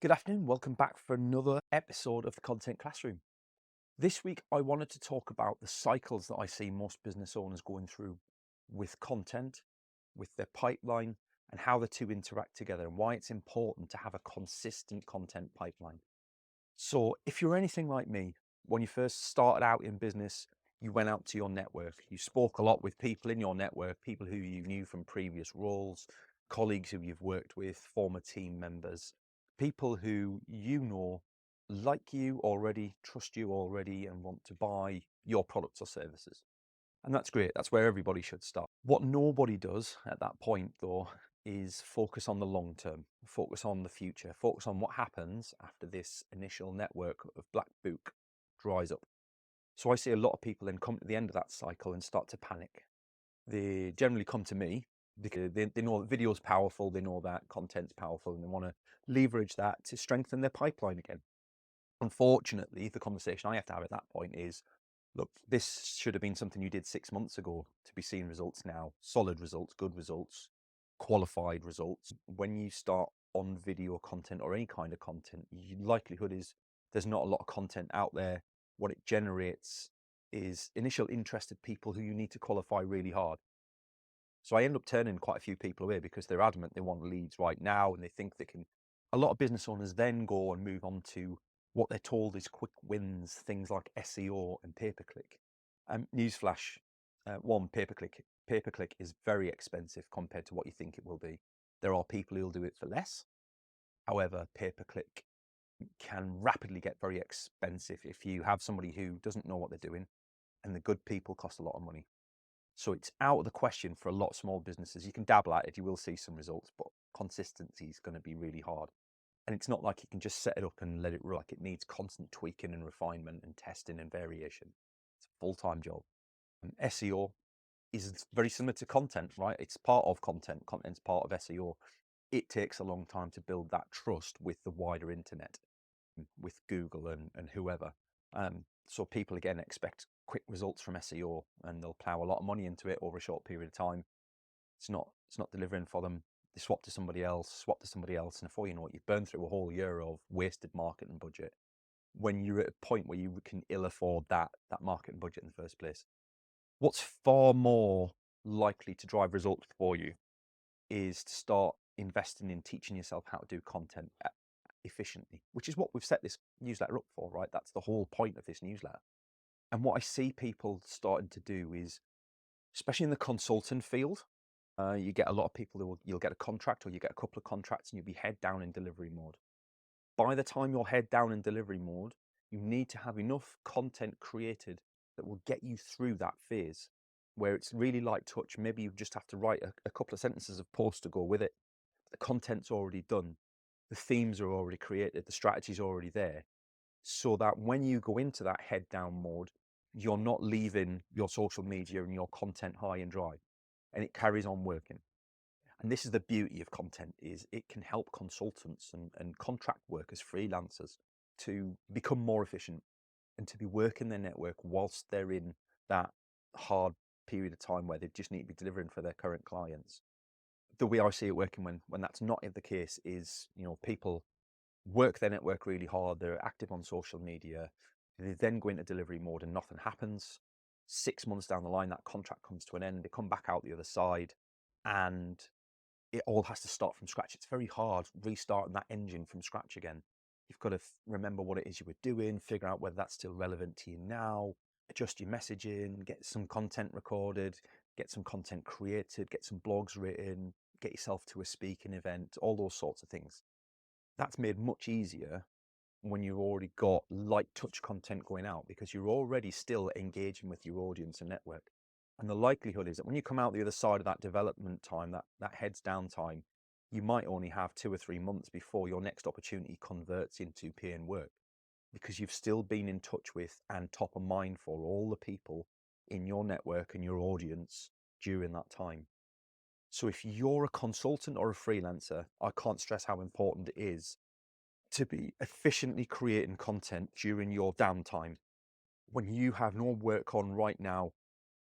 Good afternoon, welcome back for another episode of the Content Classroom. This week I wanted to talk about the cycles that I see most business owners going through with content, with their pipeline, and how the two interact together and why it's important to have a consistent content pipeline. So if you're anything like me, when you first started out in business, you went out to your network. You spoke a lot with people in your network, people who you knew from previous roles, colleagues who you've worked with, former team members, people who you know like you already, trust you already, and want to buy your products or services. And that's great. That's where everybody should start. What nobody does at that point, though, is focus on the long term, focus on the future, focus on what happens after this initial network of black book dries up. So I see a lot of people then come to the end of that cycle and start to panic. They generally come to me because they know that video's powerful, they know that content's powerful, and they want to leverage that to strengthen their pipeline again. Unfortunately, the conversation I have to have at that point is, look, this should have been something you did 6 months ago to be seeing results now, solid results, good results, qualified results. When you start on video content or any kind of content, the likelihood is there's not a lot of content out there. What it generates is initial interested people who you need to qualify really hard. So I end up turning quite a few people away because they're adamant they want leads right now and they think they can. A lot of business owners then go and move on to what they're told is quick wins, things like SEO and pay-per-click. Newsflash, one, pay-per-click. Pay-per-click is very expensive compared to what you think it will be. There are people who'll do it for less. However, pay-per-click can rapidly get very expensive if you have somebody who doesn't know what they're doing, and the good people cost a lot of money. So it's out of the question for a lot of small businesses. You can dabble at it, you will see some results, but consistency is going to be really hard. And it's not like you can just set it up and let it run. Like, it needs constant tweaking and refinement and testing and variation. It's a full-time job. And SEO is very similar to content, right? It's part of content. Content's part of SEO. It takes a long time to build that trust with the wider internet, with Google and whoever. So people again expect quick results from SEO, and they'll plow a lot of money into it over a short period of time. It's not delivering for them. They swap to somebody else, and before you know it, you've burned through a whole year of wasted marketing budget when you're at a point where you can ill afford that marketing budget in the first place. What's far more likely to drive results for you is to start investing in teaching yourself how to do content efficiently, which is what we've set this newsletter up for, right? That's the whole point of this newsletter. And what I see people starting to do is, especially in the consultant field, you get a lot of people who you'll get a contract, or you get a couple of contracts, and you'll be head down in delivery mode. By the time you're head down in delivery mode, you need to have enough content created that will get you through that phase where it's really light touch. Maybe you just have to write a couple of sentences of post to go with it. The content's already done. The themes are already created. The strategy's already there. So that when you go into that head down mode, you're not leaving your social media and your content high and dry, and it carries on working. And this is the beauty of content, is it can help consultants and contract workers, freelancers, to become more efficient and to be working their network whilst they're in that hard period of time where they just need to be delivering for their current clients. The way I see it working when that's not the case is, people work their network really hard, they're active on social media, they then go into delivery mode and nothing happens. 6 months down the line, that contract comes to an end, they come back out the other side, and it all has to start from scratch. It's very hard restarting that engine from scratch again. You've got to remember what it is you were doing, figure out whether that's still relevant to you now, adjust your messaging, get some content recorded, get some content created, get some blogs written, get yourself to a speaking event, all those sorts of things. That's made much easier when you've already got light touch content going out, because you're already still engaging with your audience and network. And the likelihood is that when you come out the other side of that development time, that heads down time, you might only have 2 or 3 months before your next opportunity converts into paying work, because you've still been in touch with and top of mind for all the people in your network and your audience during that time. So if you're a consultant or a freelancer, I can't stress how important it is to be efficiently creating content during your downtime. When you have no work on right now,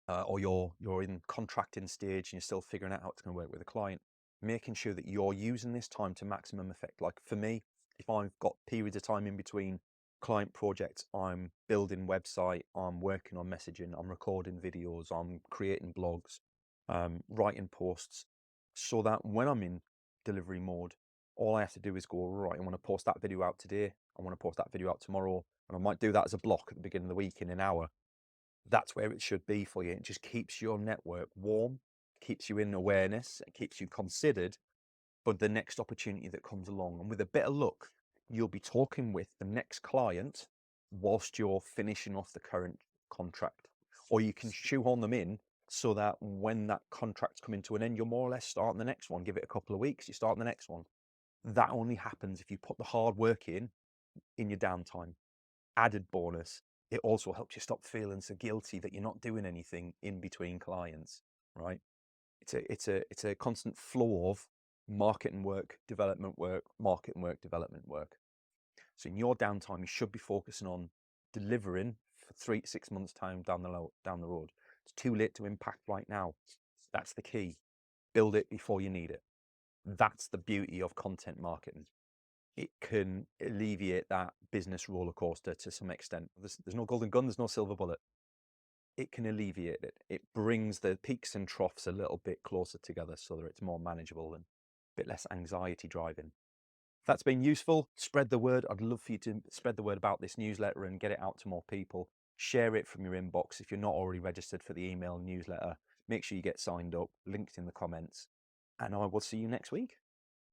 or you're in contracting stage and you're still figuring out how it's going to work with a client, making sure that you're using this time to maximum effect. Like for me, If I've got periods of time in between client projects, I'm building website, I'm working on messaging, I'm recording videos, I'm creating blogs, writing posts, so that when I'm in delivery mode, all I have to do is go, right, I want to post that video out today, I want to post that video out tomorrow, and I might do that as a block at the beginning of the week in an hour. That's where it should be for you. It just keeps your network warm, keeps you in awareness, it keeps you considered for the next opportunity that comes along. And with a bit of luck, you'll be talking with the next client whilst you're finishing off the current contract. Or you can shoehorn them in so that when that contract's coming to an end, you're more or less starting the next one. Give it a couple of weeks, you're starting the next one. That only happens if you put the hard work in your downtime. Added bonus, it also helps you stop feeling so guilty that you're not doing anything in between clients, right? It's a constant flow of marketing work, development work, marketing work, development work. So in your downtime, you should be focusing on delivering for 3 to 6 months time down the road. It's too late to impact right now. That's the key. Build it before you need it. That's the beauty of content marketing. It can alleviate that business roller coaster to some extent. There's no golden gun, there's no silver bullet. It can alleviate it. It brings the peaks and troughs a little bit closer together so that it's more manageable and a bit less anxiety driving. If that's been useful, spread the word. I'd love for you to spread the word about this newsletter and get it out to more people. Share it from your inbox. If you're not already registered for the email newsletter, make sure you get signed up, linked in the comments, and I will see you next week.